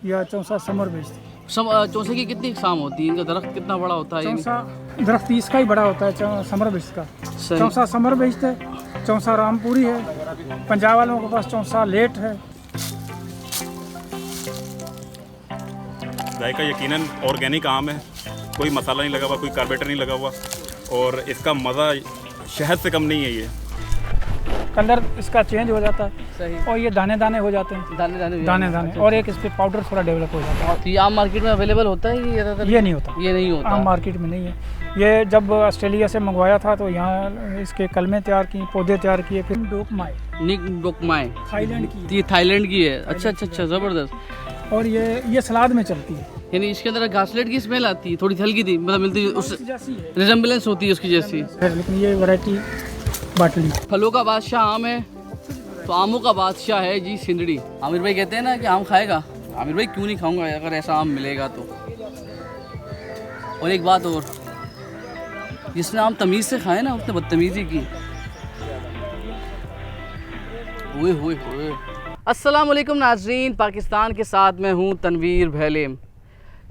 या चौसा समर बेचते हैं। चौसे की कितनी इकसाम होती है? इनका दरख्त कितना बड़ा होता है? चौसा दरख्त 30 का ही बड़ा होता है, समर बेच का। सही। चौसा समर बेचते, चौसा रामपुरी है, पंजाब वालों के पास चौसा लेट है। जायका यकीनन ऑर्गेनिक आम है, कोई मसाला नहीं लगा हुआ, कोई कार्बेटर नहीं लगा हुआ, और इसका मज़ा शहद से कम नहीं है। ये कलर इसका चेंज हो जाता है सही। और ये दाने दाने हो जाते हैं, दाने दाने दाने दाने, और एक इस पे पाउडर थोड़ा डेवलप हो जाता है। तो ये आम मार्केट में अवेलेबल होता है? ये नहीं होता, ये नहीं होता आम मार्केट में नहीं है। ये जब ऑस्ट्रेलिया से मंगवाया था तो यहाँ इसके कलमें तैयार की, पौधे तैयार किए, फिर डोकमाई निक डोकमाई थाईलैंड की ये थाईलैंड की है। अच्छा अच्छा अच्छा, ज़बरदस्त। और ये सलाद में चलती है। यानी इसके अंदर घासलेट की स्मेल आती है, थोड़ी हल्की थी, मतलब मिलती है, उस जैसी है रिजेम्बलेंस होती है उसकी जैसी। लेकिन ये वैरायटी बाटली। फलों का बादशाह आम है तो आमों का बादशाह है जी सिंदड़ी। आमिर भाई कहते हैं ना कि आम खाएगा। आमिर भाई क्यों नहीं खाऊंगा अगर ऐसा आम मिलेगा तो। और एक बात और, जिसने आम तमीज़ से खाए ना उसने बदतमीज़ी की। हुए हुए हुए। अस्सलाम वालेकुम नाजरीन, पाकिस्तान के साथ मैं हूँ तनवीर भैलेम।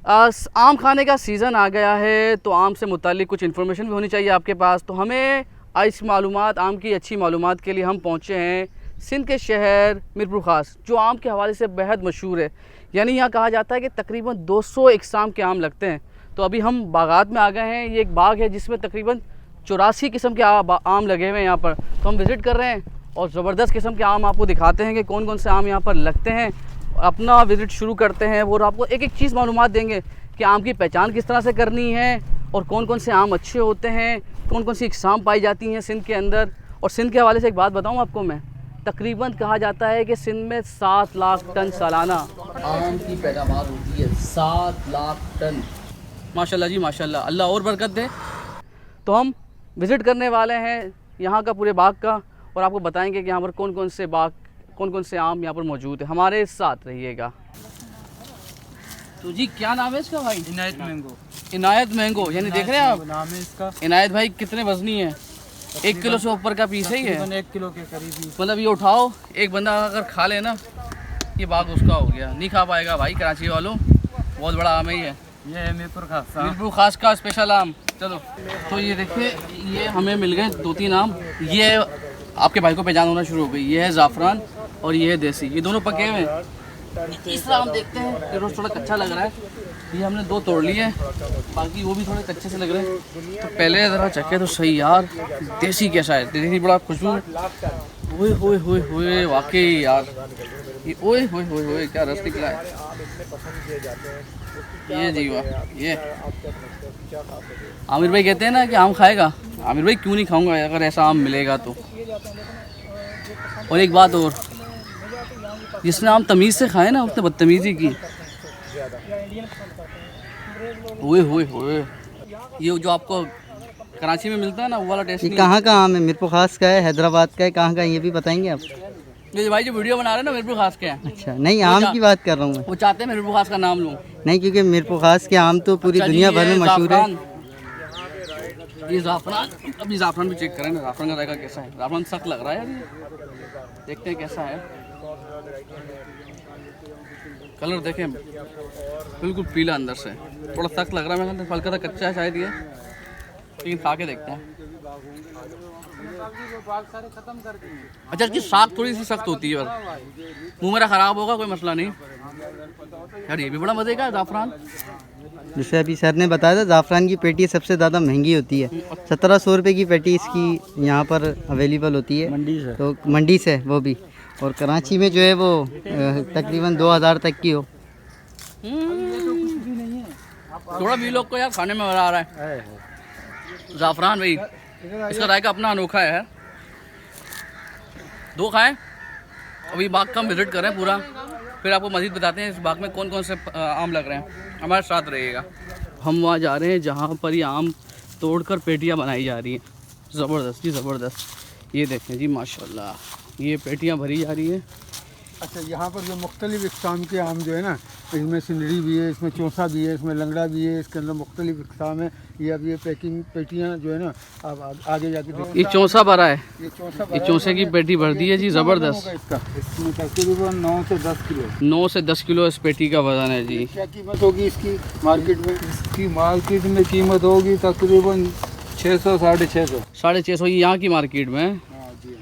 आम खाने का सीज़न आ गया है तो आम से मुतालिक कुछ इन्फॉर्मेशन भी होनी चाहिए आपके पास। तो हमें इस मालूमात, आम की अच्छी मालूमात के लिए हम पहुँचे हैं सिंध के शहर मीरपुर ख़ास, जो आम के हवाले से बेहद मशहूर है। यानी यहाँ कहा जाता है कि तकरीबन 200 इकसाम के आम लगते हैं। तो अभी हम बागात में आ गए हैं। ये एक बाग है जिसमें तकरीबन 84 किस्म के आम लगे हुए हैं यहाँ पर। तो हम विज़िट कर रहे हैं और ज़बरदस्त किस्म के आम आपको दिखाते हैं कि कौन कौन से आम यहाँ पर लगते हैं। अपना विज़िट शुरू करते हैं और आपको एक एक चीज़ मालूमात देंगे कि आम की पहचान किस तरह से करनी है और कौन कौन से आम अच्छे होते हैं, कौन कौन सी इकसाम पाई जाती हैं सिंध के अंदर। और सिंध के हवाले से एक बात बताऊँ आपको मैं, तकरीबन कहा जाता है कि सिंध में 7 लाख टन सालाना आम की पैदावार होती है। 7 लाख टन, माशाल्लाह जी माशाल्लाह, अल्लाह और बरकत दे। तो हम विज़िट करने वाले हैं यहाँ का पूरे बाग का और आपको बताएंगे कि यहाँ पर कौन कौन से आम यहाँ पर मौजूद है। हमारे साथ रहिएगा। तो जी क्या नाम है इसका भाई? इनायत मैंगो। इनायत मैंगो, यानी देख रहे हैं आप नाम है इसका। इनायत भाई कितने वजनी है? 1 किलो से ऊपर का पीस है ये? 1 किलो के करीब ही। मतलब ये उठाओ, एक बंदा अगर खा लेना ये बाग उसका हो गया। नहीं खा पाएगा भाई कराची वालों, बहुत बड़ा आम है ये है मीरपुर खास। मीरपुर खास का स्पेशल आम। चलो तो ये देखिए, ये हमें मिल गए 2-3 आम। ये आपके भाई को पहचान होना शुरू हो गई। ये है ज़ाफ़रान और ये है देसी, ये दोनों पके हुए हैं। तीसरा आम देखते हैं, ये रोज़ थोड़ा कच्चा लग रहा है। ये हमने 2 तोड़ लिए हैं, बाकी वो भी थोड़े कच्चे से लग रहे हैं। तो पहले ज़रा चखे तो सही यार, देसी कैसा है? देसी बड़ा खुशबू। ओए होए होए होए, वाकई यार, ये ओए होए होए होए क्या रस निकला है। ये जी वाह, ये आमिर भाई कहते हैं ना कि आम खाएगा। आमिर भाई क्यों नहीं खाऊंगा अगर ऐसा आम मिलेगा तो। और एक बात और, जिसने आम तमीज़ से खाए ना उसने बदतमीज़ी की। हुए हुए हुए, ये जो आपको कराची में मिलता है ना वो वाला टेस्ट नहीं। कहाँ का आम है? मीरपुर खास का है, हैदराबाद का है, कहाँ का है ये भी बताएंगे आप? ये भाई जो वीडियो बना रहे हैं ना मीरपुर खास के हैं, अच्छा, नहीं आम की बात कर रहा हूँ मैं। वो चाहते हैं मीरपुर खास का नाम लूँ। नहीं, क्योंकि मीरपुर खास के आम तो पूरी अच्छा जी, दुनिया भर में मशहूर है। ये ज़ाफ़रान, अभी ज़ाफ़रान भी चेक करें ना, ज़ाफ़रान का जायका कैसा है। ज़ाफ़रान सख्त लग रहा है यार, ये देखते हैं कैसा है। कलर देखें, बिल्कुल पीला अंदर से, थोड़ा सख्त लग रहा है। मैं हल्का सा कच्चा है शायद ये, लेकिन खा के देखते हैं। अच्छा, इसकी साख थोड़ी सी सख्त होती है, मुँह मेरा ख़राब होगा कोई मसला नहीं यार। ये भी बड़ा मज़े का है ज़ाफ़रान। जैसे अभी सर ने बताया था, ज़ाफ़रान की पेटी सबसे ज़्यादा महंगी होती है। 1700 रुपये की पेटी इसकी यहाँ पर अवेलेबल होती है, मंडी से। तो मंडी से वो भी। और कराची में जो है वो तकरीबन 2000 तक की हो। थोड़ा भी लोग को यार खाने में मज़ा आ रहा है। ज़ाफ़रान भाई, इसका जायका अपना अनोखा है। 2 खाएं, अभी बाग का हम विज़िट करें पूरा, फिर आपको मज़ीद बताते हैं इस बाग में कौन कौन से आम लग रहे हैं। हमारे साथ रहिएगा। हम वहाँ जा रहे हैं जहाँ पर ये आम तोड़कर पेटियाँ बनाई जा रही हैं। ज़बरदस्त जी ज़बरदस्त। ये देखें जी माशाल्लाह, ये पेटियाँ भरी जा रही है। अच्छा, यहाँ पर जो मुख्तलिफ इक़साम के आम जो है ना, इसमें सिंदड़ी भी है, इसमें चौंसा भी है, इसमें लंगड़ा भी है, इसके अंदर मुख्तलिफ इक़साम है। ये अब ये पेटियाँ जो है ना, अब आगे जाके ये चौंसा भरा है, ये चौंसा ये चौंसे की पेटी भर दी है जी, ज़बरदस्त। इसका इसमें तकरीबन 9 से 10 किलो 9 से 10 किलो इस पेटी का वजन है जी। क्या कीमत होगी इसकी मार्केट में? इसकी मार्केट में कीमत होगी तकरीबन 600 650। 650 ये यहाँ की मार्केट में है। हाँ जी।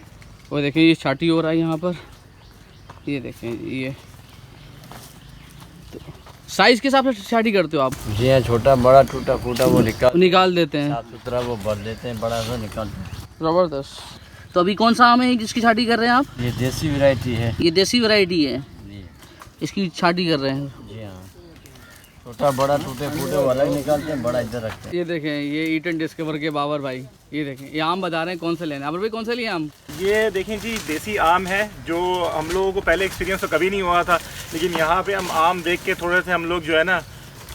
वो देखें ये छाटी हो रहा है यहाँ पर, ये देखें ये तो साइज़ के हिसाब से छाटी करते हो आप? जी हाँ, छोटा बड़ा टूटा फूटा वो निकाल देते हैं, साफ सुथरा वो भर देते हैं, बड़ा सा निकालते हैं। ज़बरदस्त। तो अभी कौन सा आम है जिसकी छाटी कर रहे हैं आप? ये देसी वैरायटी है ये देसी वैरायटी है, जी। इसकी छाटी कर रहे हैं। जी हाँ, छोटा बड़ा टूटे फूटे वो अलग निकालते हैं, बड़ा इधर रखते हैं। ये देखें ये ईटन डिस्कवर के बाबर भाई, ये देखें ये आम बता रहे हैं कौन से लेने। बाबर भाई कौन से लिए आम? ये देखें जी, देसी आम है जो हम लोगों को पहले एक्सपीरियंस तो कभी नहीं हुआ था, लेकिन यहाँ पे हम आम देख के थोड़े से हम लोग जो है ना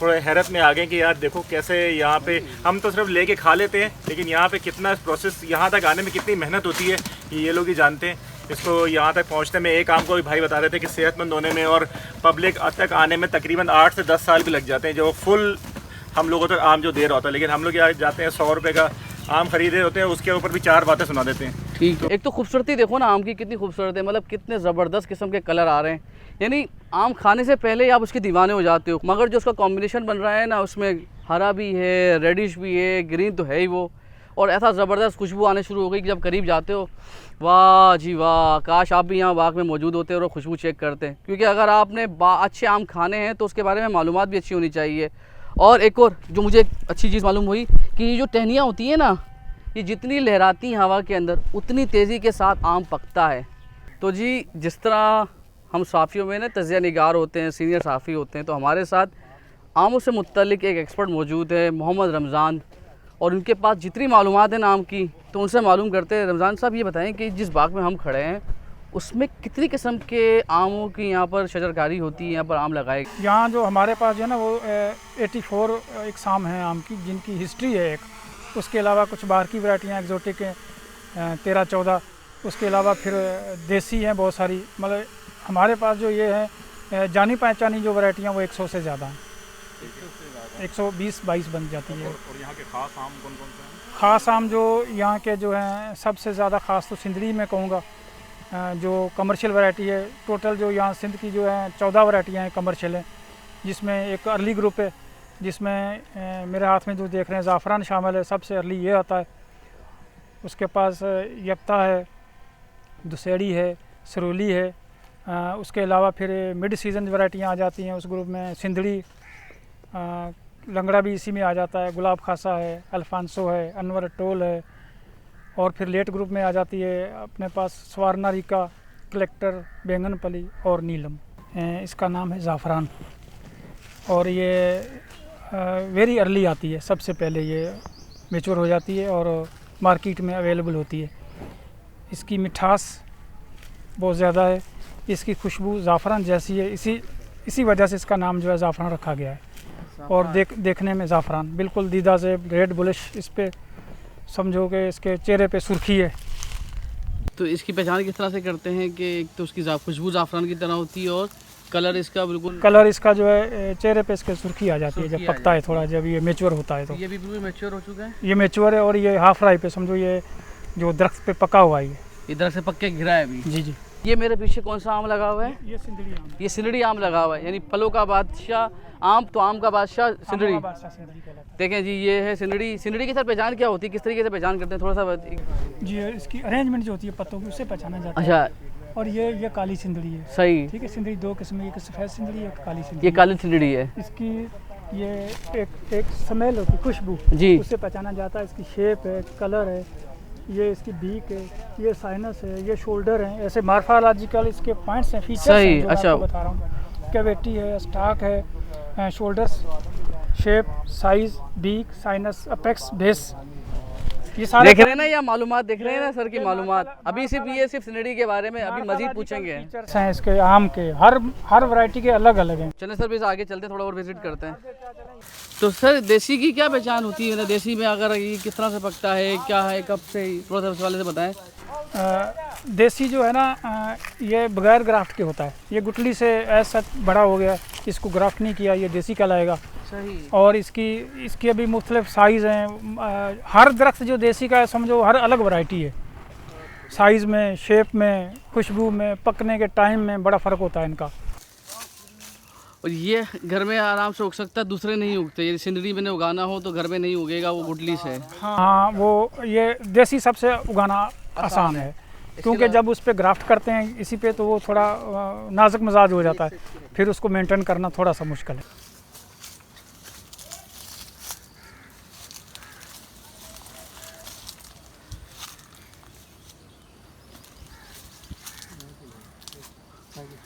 थोड़े हैरत में आ गए कि यार देखो कैसे यहाँ पे हम तो सिर्फ लेके खा लेते हैं, लेकिन यहाँ पे कितना प्रोसेस यहाँ तक आने में कितनी मेहनत होती है ये लोग ही जानते हैं। इसको यहाँ तक पहुँचने में एक आम को भी भाई बता रहे थे कि सेहतमंद होने में और पब्लिक तक आने में तकरीबन 8 से 10 साल भी लग जाते हैं, जो फुल हम लोगों तक आम जो दे रहा होता है। लेकिन हम लोग यहाँ जाते हैं 100 रुपये का आम खरीदे होते हैं, उसके ऊपर भी 4 बातें सुना देते हैं। ठीक है। एक तो खूबसूरती देखो ना आम की कितनी खूबसूरत है, मतलब कितने ज़बरदस्त किस्म के कलर आ रहे हैं, यानी आम खाने से पहले ही आप उसके दीवाने हो जाते हो। मगर जो उसका कॉम्बिनेशन बन रहा है ना, उसमें हरा भी है, रेडिश भी है, ग्रीन तो है ही वो, और ऐसा ज़बरदस्त खुशबू आने शुरू हो गई कि जब करीब जाते हो वाह जी वाह, काश आप भी यहाँ बाग में मौजूद होते और खुशबू चेक करते हैं। क्योंकि अगर आपने अच्छे आम खाने हैं तो उसके बारे में मालूमात भी अच्छी होनी चाहिए। और एक और जो मुझे अच्छी चीज़ मालूम हुई कि ये जो टहनियाँ होती हैं ना, ये जितनी लहराती हैं हवा के अंदर उतनी तेज़ी के साथ आम पकता है। तो जी जिस तरह हम साफ़ियों में ना तजिया निगार होते हैं, सीनियर साफ़ी होते हैं, तो हमारे साथ आमों से मुत्तलिक एक एक्सपर्ट मौजूद है, मोहम्मद रमज़ान, और उनके पास जितनी मालूमात है ना आम की तो उनसे मालूम करते हैं। रमज़ान साहब ये बताएं कि जिस बाग में हम खड़े हैं उसमें कितनी किस्म के आमों की यहाँ पर शजरकारी होती है, यहाँ पर आम लगाए? यहाँ जो हमारे पास जो है ना वो 84 इकसाम हैं आम की, जिनकी हिस्ट्री है एक। उसके अलावा कुछ बाहर की वैरायटियाँ एग्जोटिक हैं 13-14, उसके अलावा फिर देसी हैं बहुत सारी। मतलब हमारे पास जो ये है जानी पहचानी जो वैरायटियाँ वो 100 से ज़्यादा हैं, 120-22 बन जाती है। और यहाँ के ख़ास आम कौन कौन से हैं? ख़ास आम जो यहाँ के जो हैं सबसे ज़्यादा ख़ास तो सिंदड़ी में कहूँगा, जो कमर्शियल वैरायटी है। टोटल जो यहाँ सिंध की जो है 14 वैरायटियाँ हैं कमर्शियल हैं, जिसमें एक अर्ली ग्रुप है, जिसमें मेरे हाथ में जो देख रहे हैं ज़ाफ़रान शामिल है, सबसे अर्ली ये आता है। उसके पास यक्ता है, दुसेड़ी है, सरूली है। उसके अलावा फिर मिड सीज़न वैरायटियाँ आ जाती हैं उस ग्रुप में, सिंदड़ी, लंगड़ा भी इसी में आ जाता है, गुलाब खासा है, अल्फांसो है, अनवर टोल है। और फिर लेट ग्रुप में आ जाती है अपने पास स्वारना रिका, कलेक्टर, बैंगनपली और नीलम। इसका नाम है ज़ाफ़रान, और ये वेरी अर्ली आती है, सबसे पहले ये मैच्योर हो जाती है और मार्केट में अवेलेबल होती है। इसकी मिठास बहुत ज़्यादा है, इसकी खुशबू ज़ाफ़रान जैसी है, इसी वजह से इसका नाम जो है ज़ाफ़रान रखा गया है। और देखने में ज़ाफ़रान बिल्कुल दीदा से रेड बुलिश, इस पे समझो कि इसके चेहरे पे सुर्खी है। तो इसकी पहचान किस तरह से करते हैं कि एक तो उसकी खुशबू ज़ाफ़रान की तरह होती है और कलर इसका बिल्कुल, कलर इसका जो है चेहरे पे इसके सुर्खी आ जाती है जब पकता है थोड़ा, जब ये मैच्योर होता है तो। ये भी बिल्कुल मैच्योर हो चुका है, ये मैच्योर है और ये हाफ राई पे समझो, ये जो दरख्त पे पका हुआ है इधर से पक्के घिरा है अभी। जी जी। ये मेरे पीछे कौन सा आम लगा हुआ है? ये सिंदड़ी आम, ये सिंदड़ी आम लगा हुआ है, यानी फलों का बादशाह आम, तो आम का बादशाह सिंदड़ी। देखें जी ये है सिंदड़ी। सिंदड़ी की सर पहचान क्या होती है, किस तरीके से पहचान करते हैं, थोड़ा सा जी। इसकी अरेंजमेंट जो होती है पत्तों की, उससे पहचाना जाता है। अच्छा, और ये काली सिंदड़ी है। सही, ठीक है। सिंदड़ी 2 किस्म, एक सफ़ेद सिंदड़ी, एक काली सिंदड़ी। ये काली सिंदड़ी है। इसकी ये एक स्मेल होती है, खुशबू जी, उससे पहचाना जाता है। इसकी शेप है, कलर है, ये इसकी बीक है, ये साइनस है, ये शोल्डर है, ऐसे मार्फोलॉजिकल इसके पॉइंट्स हैं, फीचर्स सही, हैं जो अच्छा। आपको बता रहा हूँ। कैविटी है, स्टाक है, shoulders, shape, size, beak, sinus, apex, base, ये सारे देख रहे हैं ना, या मालूमात देख रहे हैं ना सर की मालूमात। अभी सिर्फ सिंदरी के बारे में अभी मजीद पूछेंगे। फीचर्स हैं इसके आम के, हर वैरायटी के अलग अलग हैं। चलें सर, भी आगे चलते हैं, थोड़ा और विजिट करते हैं। तो सर देसी की क्या पहचान होती है? देसी में अगर ये किस तरह से पकता है, क्या है, कब से, थोड़ा सा उस वाले से बताएं। देसी जो है ना ये बगैर ग्राफ्ट के होता है। ये गुठली से ऐसा बड़ा हो गया, इसको ग्राफ्ट नहीं किया, ये देसी कहलाएगा। सही। और इसकी अभी मुख्तलिफ साइज़ हैं। हर दरख्त जो देसी का है समझो हर अलग वैरायटी है, साइज़ में, शेप में, खुशबू में, पकने के टाइम में बड़ा फ़र्क होता है इनका। और ये घर में आराम से उग सकता है, दूसरे नहीं उगते। ये सिंदरी मैंने उगाना हो तो घर में नहीं उगेगा, वो गुठली से। हाँ, वो ये देसी सबसे उगाना आसान है, क्योंकि जब उस पर ग्राफ्ट करते हैं इसी पे तो वो थोड़ा नाजुक मिजाज हो जाता है, फिर उसको मेंटेन करना थोड़ा सा मुश्किल है।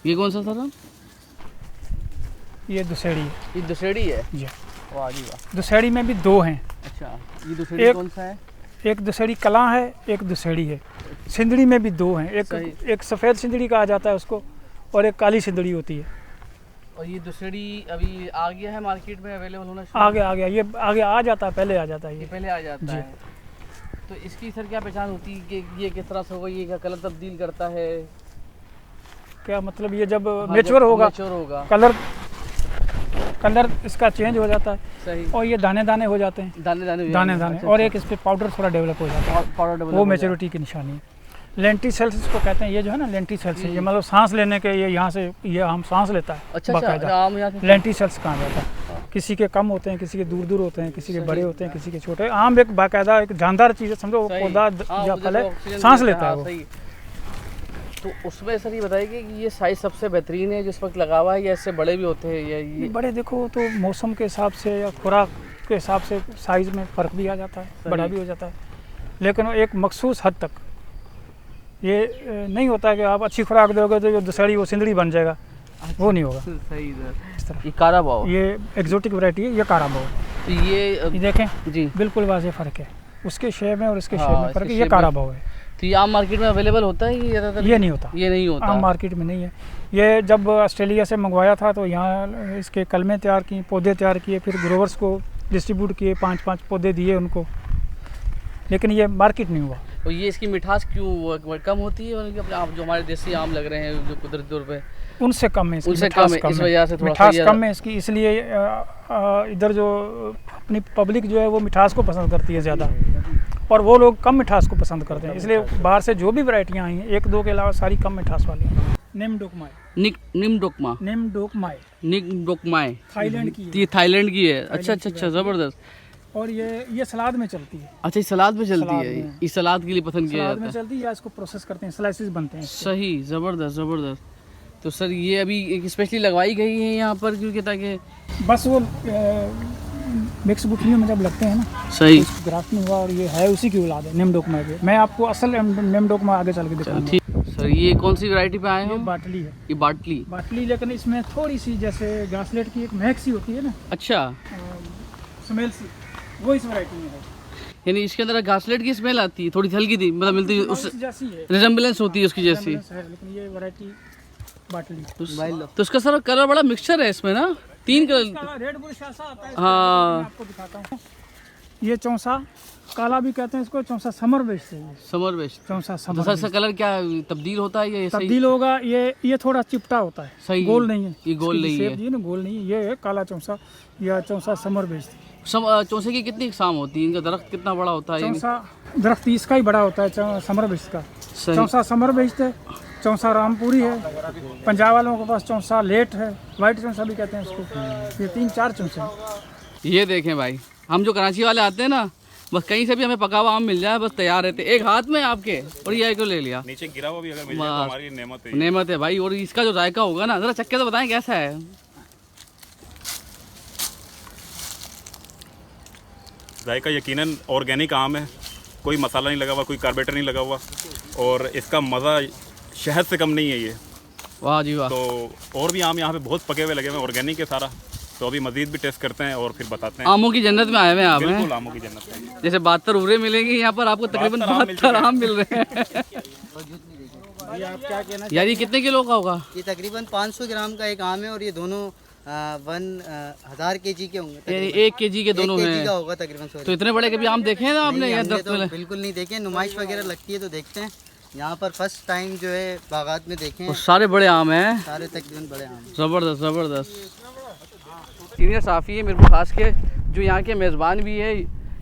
ये कौन सा सर? ये दुसेड़ी है। ये दुसेड़ी है जी। वाह जी वाह। दुसेड़ी में भी दो हैं। अच्छा, ये दुसेड़ी कौन सा है? एक दुसेड़ी कला है, एक दुसेड़ी है। सिंदड़ी में भी दो हैं, एक सफ़ेद सिंदड़ी कहा जाता है उसको, और एक काली सिंदड़ी होती है। और ये दुसेड़ी अभी आ गया है मार्केट में, अवेलेबल होना आ गया ये आगे आ जाता है, पहले आ जाता है ये पहले आ जाता है। तो इसकी सर क्या पहचान होती है कि ये किस तरह से होगा, ये क्या कलर तब्दील करता है? क्या मतलब ये जब मैच्योर होगा कलर इसका चेंज हो जाता है। सही। और ये दाने दाने हो जाते हैं, दाने। और एक इस पर पाउडर थोड़ा डेवलप हो जाता है, वो मैच्योरिटी की निशानी है। लेंटी सेल्स इसको कहते हैं। ये जो है ना लेंटी सेल्स है, ये मतलब सांस लेने के, ये यहाँ से ये हम सांस लेता है। अच्छा, लेंटी सेल्स कहा जाता है। किसी के कम होते हैं, किसी के दूर दूर होते हैं, किसी के बड़े होते हैं, किसी के छोटे। आम एक बाकायदा एक जानदार चीज़ है, समझो पौधा या फल है, सांस लेता है वो। तो उसमें सर ये बताइए कि ये साइज़ सबसे बेहतरीन है जिस वक्त लगा हुआ है, या इससे बड़े भी होते हैं? या ये बड़े देखो तो मौसम के हिसाब से या खुराक के हिसाब से साइज़ में फ़र्क भी आ जाता है, बड़ा भी हो जाता है। लेकिन एक मखसूस हद तक ये नहीं होता है कि आप अच्छी खुराक दोगे तो जो दुसेड़ी वो सिंदड़ी बन जाएगा, वो नहीं होगा। सही इस तरह ये काराबाओ, ये एग्जोटिक वैरायटी है, ये काराबाओ। तो ये देखें जी बिल्कुल वाज़ेह फ़र्क है, उसके शेप में और इसके शेप में फ़र्क है। ये काराबाओ है। तो ये आम मार्केट में अवेलेबल होता है? ये नहीं होता, ये नहीं होता आम मार्केट में नहीं है। ये जब ऑस्ट्रेलिया से मंगवाया था तो यहाँ इसके कलमें तैयार की, पौधे तैयार किए, फिर ग्रोवर्स को डिस्ट्रीब्यूट किए, 5-5 पौधे दिए उनको, लेकिन ये मार्केट नहीं हुआ। और ये इसकी मिठास क्यों कम होती है? आप जो हमारे देसी आम लग रहे हैं जो कुदरती तौर पे, उनसे कम है, उनसे कम है, इस वजह से थोड़ा मिठास कम है इसकी। इसलिए इधर जो अपनी पब्लिक जो है वो मिठास को पसंद करती है ज़्यादा, और वो लोग कम मिठास को पसंद करते हैं। इसलिए बाहर से जो भी वैरायटियाँ आई हैं, 1-2 के अलावा सारी कम मिठास वाली हैं। निमडोकमाई थाईलैंड की है। ये थाईलैंड की है। अच्छा, ज़बरदस्त। और ये सलाद में चलती है। अच्छा, ये सलाद में चलती है। ये सलाद के लिए पसंद किया सलाद जाता में है। चलती है, या इसको प्रोसेस करते हैं, स्लाइसेस बनते हैं। सही, ज़बरदस्त। तो सर ये अभी एक स्पेशली लगवाई गई है यहाँ पर क्योंकि ताकि बस वो मिक्स गुठलियों में जब लगते हैं ना, सही तो ग्राफ्ट नहीं हुआ, और ये है उसी की औलाद है निमडोकमा के। मैं आपको असल निमडोकमा आगे चल के दिखाऊंगा। ठीक सर, ये कौन सी वैरायटी पे आए ये हो? बाटली है। ये बाटली। लेकिन इसमें थोड़ी सी जैसे घासलेट की एक महक सी होती है ना, अच्छा, स्मेल सी, वो इस वैरायटी में है। यानी इसके अंदर घासलेट की स्मेल आती है, थोड़ी हल्की थी, मतलब मिलती है, उस जैसी है, रिजेम्बलेंस होती है उसकी जैसी। लेकिन ये वैरायटी बाटली। तो उसका सर कलर बड़ा मिक्सचर है इसमें ना, 3 कलर। रेड बुश ऐसा आता है, हाँ, मैं आपको दिखाता हूँ। ये चौसा काला भी कहते हैं इसको, चौसा समर बेस्ट है। समर बेस्ट। चौसा तो समर सर कलर क्या तब्दील होता है? ये तब्दील होगा। ये थोड़ा चिपटा होता है, सही, गोल नहीं है। ये गोल नहीं है, ये ना गोल नहीं है। ये है काला चौसा या चौसा समर बेस्ट। चौसे की कितनी इकसाम होती है? इनका दरख्त कितना बड़ा होता है? चौसा दरख्त इसका ही बड़ा होता है, समर बेस्ट का। चौसा समर बेस्ट है, चौसा रामपुरी है, पंजाब वालों के पास चौसा लेट है, वाइट चौसा भी कहते हैं इसको। ये 3-4 चौसे हैं। ये देखें भाई, हम जो कराची वाले आते हैं ना, बस कहीं से भी हमें पका हुआ आम मिल जाए बस तैयार रहते, एक हाथ में आपके, और ये को ले लिया। नीचे गिरा हुआ भी अगर मिल जाए तो हमारी नेमत है भाई। और इसका जो जायका होगा ना, जरा चक्के तो बताएं कैसा है? जायका यकीनन ऑर्गेनिक आम है, कोई मसाला नहीं लगा हुआ, कोई कार्बेटर नहीं लगा हुआ, और इसका मज़ा शहद से कम नहीं है ये। वाह जी वाह। तो और भी आम यहाँ पे बहुत पके हुए लगे हुए हैं, ऑर्गेनिक है सारा, तो अभी मजीद भी टेस्ट करते हैं और फिर बताते हैं। आमों की जन्नत में आए हुए हैं आप हैं? बिल्कुल आमों की जन्नत है। जैसे 72 उरे मिलेंगे, यहाँ पर आपको तकरीबन 72 आम मिल रहे हैं। यार ये कितने किलो का होगा? ये तकरीबन 500 ग्राम का एक आम है और ये दोनों 1000 केजी के होंगे। यानी 1 केजी के दोनों केजी हैं। का होगा तकरीबन। तो इतने बड़े कभी आम देखे हैं ना आपने? नहीं, यहाँ हमने दरख्त तो में बिल्कुल नहीं देखे। नुमाइश वगैरह लगती है तो देखते हैं। यहाँ पर फर्स्ट टाइम जो है बागात में देखे हैं। और सारे बड़े आम हैं, सारे तकरीबन बड़े आम। ज़बरदस्त ज़बरदस्त। सीनियर साफ़ी है मेरे को खास के, जो यहाँ के मेज़बान भी है,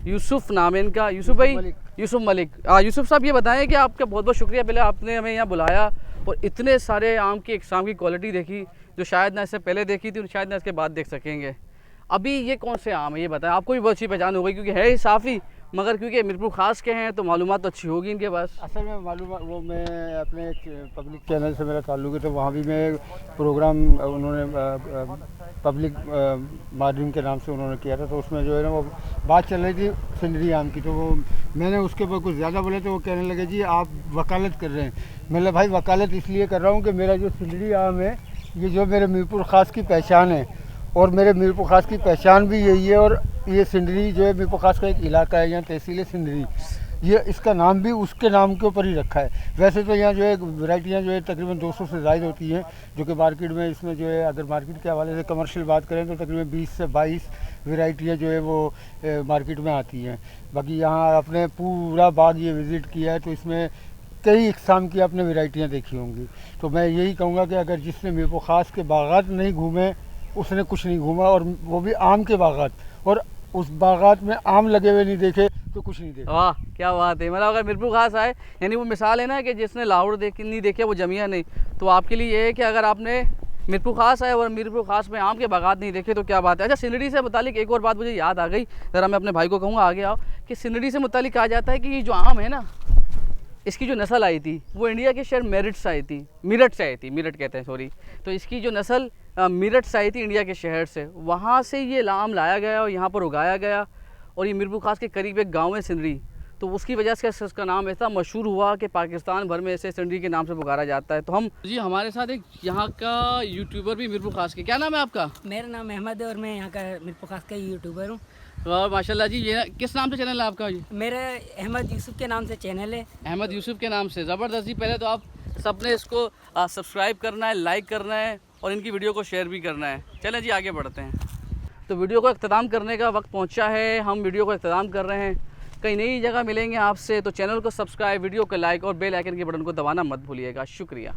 यूसुफ नाम है इनका। यूसुफ भाई, यूसुफ मलिक। यूसुफ साहब ये बताएं कि आपका बहुत बहुत शुक्रिया, पहले आपने हमें यहाँ बुलाया और इतने सारे आम की इकसाम की क्वालिटी देखी जो शायद ना इससे पहले देखी थी और शायद ना इसके बाद देख सकेंगे। अभी ये कौन से आम है ये बताएं? आपको भी बहुत अच्छी पहचान हो गई क्योंकि है ही साफ़ी, मगर क्योंकि मीरपुर ख़ास के हैं तो मालूमात तो अच्छी होगी इनके पास। असल में मालूम वो मैं अपने पब्लिक चैनल से मेरा ताल्लुक़ है, तो वहाँ भी मैं प्रोग्राम उन्होंने पब्लिक मार्जिन के नाम से उन्होंने किया था, तो उसमें जो है ना वो बात चल रही थी सिंदरी आम की। तो वो मैंने उसके ऊपर कुछ ज़्यादा बोले तो वो कहने लगे जी आप वकालत कर रहे हैं। मैंने भाई वकालत इसलिए कर रहा हूँ कि मेरा जो सिंदरी आम है ये जो मेरे मीरपुर ख़ास की पहचान है और मेरे मीरपुर ख़ास की पहचान भी यही है। और ये सिंदरी जो है मीरपुर ख़ास का एक इलाका है, यहाँ तहसील है सिंदरी, ये इसका नाम भी उसके नाम के ऊपर ही रखा है। वैसे तो यहाँ जो है वैरायटियाँ जो है तकरीबन 200 से ज़ायद होती हैं, जो कि मार्केट में इसमें जो है अगर मार्केट के हवाले से कमर्शियल बात करें तो तकरीबन 20 से 22 वैरायटियाँ जो है वो मार्केट में आती हैं। बाकी यहाँ आपने पूरा बाग ये विज़िट किया है तो इसमें कई इकसाम की आपने वैरायटियाँ देखी होंगी। तो मैं यही कहूँगा कि अगर जिसने मीरपुर ख़ास के बागात नहीं घूमे उसने कुछ नहीं घूमा, और वो भी आम के बागात, और उस बागात में आम लगे हुए नहीं देखे तो कुछ नहीं देखा। वाह क्या बात है। मतलब अगर मीरपुर ख़ास आए, यानी वो मिसाल है ना कि जिसने लाहौर नहीं देखे वो जमिया नहीं। तो आपके लिए ये है कि अगर आपने मीरपुर ख़ास आए और मीरपुर ख़ास में आम के बागात नहीं देखे तो क्या बात है। अच्छा, सिंदड़ी से मुतालिक एक और बात मुझे याद आ गई, ज़रा मैं अपने भाई को कहूँगा आगे आओ, कि सिंदड़ी से मुतालिक कहा जाता है कि ये जो आम है ना, इसकी जो नस्ल आई थी वो इंडिया के शहर मेरठ से आई थी। मेरठ से आई थी, मेरठ कहते हैं सॉरी। तो इसकी जो नस्ल मेरठ से आई थी इंडिया के शहर से, वहाँ से ये आम लाया गया और यहाँ पर उगाया गया। और ये मीरपुर ख़ास के करीब एक गाँव है सिंदड़ी, तो उसकी वजह से इसका नाम ऐसा मशहूर हुआ कि पाकिस्तान भर में इसे सिंदड़ी के नाम से पुकारा जाता है। तो हम जी, हमारे साथ एक यहाँ का यूट्यूबर भी मीरपुर ख़ास के, क्या नाम है आपका? मेरा नाम अहमद है और मैं यहाँ का मीरपुर ख़ास का यूट्यूबर हूँ। और माशाल्लाह जी, ये किस नाम से चैनल है आपका? मेरा अहमद यूसुफ के नाम से चैनल है। अहमद यूसुफ के नाम से, ज़बरदस्त जी। पहले तो आप सबने इसको सब्सक्राइब करना है, लाइक करना है और इनकी वीडियो को शेयर भी करना है। चलें जी आगे बढ़ते हैं। तो वीडियो को इख्तिताम करने का वक्त पहुंचा है, हम वीडियो को इख्तिताम कर रहे हैं। कई नई जगह मिलेंगे आपसे, तो चैनल को सब्सक्राइब, वीडियो को लाइक और बेल आइकन के बटन को दबाना मत भूलिएगा। शुक्रिया।